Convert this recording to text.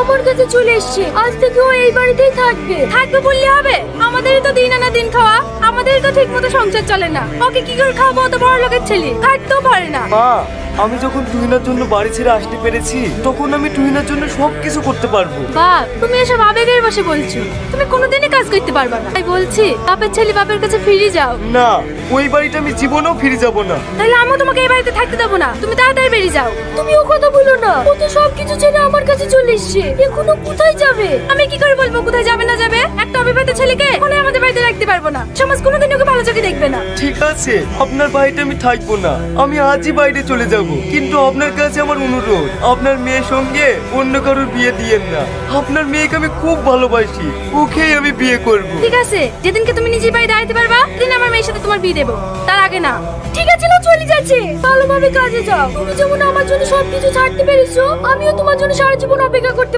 আমার কাছে চলে এসেছে। আজ থেকে ও এই বাড়িতেই থাকবে। থাকবে বললে হবে? আমাদেরই তো দিন আনা দিন খাওয়া, আমাদেরই তো ঠিক মতো সংসার চলে না। ওকে কি করে খাওয়াবো? তো বড় লোকের ছেলে, থাকতেও পারে না। মা, আমি যখন তুহিনার জন্য বাড়ি ছেড়ে আসতে পেরেছি তখন আমি তুহিনার জন্য সবকিছু করতে পারবো। বাপ, তুমি এসব আবেগের বসে বলছো। তুমি কোনোদিনই কাজ করতে পারবে না। তাই বলছি, বাপের ছেলে বাপের কাছে ফিরে যাও। না, ওই বাড়িতে আমি জীবনেও ফিরে যাব না। তাহলে আমিও তোমাকে এই বাড়িতে থাকতে দেবো না। তুমি তাড়াতাড়ি বেরিয়ে যাও। তুমি ও কথা বলো না। ও তো সবকিছু ছেড়ে আমার কাছে চলে এসেছে। এখনো কোথায় যাবে? আমি কি করে বলবো কোথায় যাবে না যাবে? একটা অবিবাহিত ছেলেকে কখনোই আমাদের বাড়িতে রাখতে পারবো না। সমাজ কোনোদিন ওকে ভালো চোখে দেখবে না। ঠিক আছে, আপনার বাড়িতে আমি থাকবো না, আমি আজই বাইরে চলে যাব। কিন্তু আপনার কাছে আমার অনুরোধ, আপনার মেয়ের সঙ্গে অন্য কারোর বিয়ে দিয়েন না। আপনার মেয়েকে আমি খুব ভালোবাসি, ওকেই আমি বিয়ে করব। ঠিক আছে, যেদিনকে তুমি নিজের বাড়ি দাঁড়াতে পারবা সেদিন আমার মেয়ের সাথে তোমার বিয়ে দেবো, তার আগে না। ঠিক আছে, না চলে যাচ্ছে। ভালোভাবে কাজে যাও। তুমি যেমন আমার জন্য সবকিছু ছাড়তে পেরেছো, আমিও তোমার জন্য সারা জীবন অপেক্ষা করতে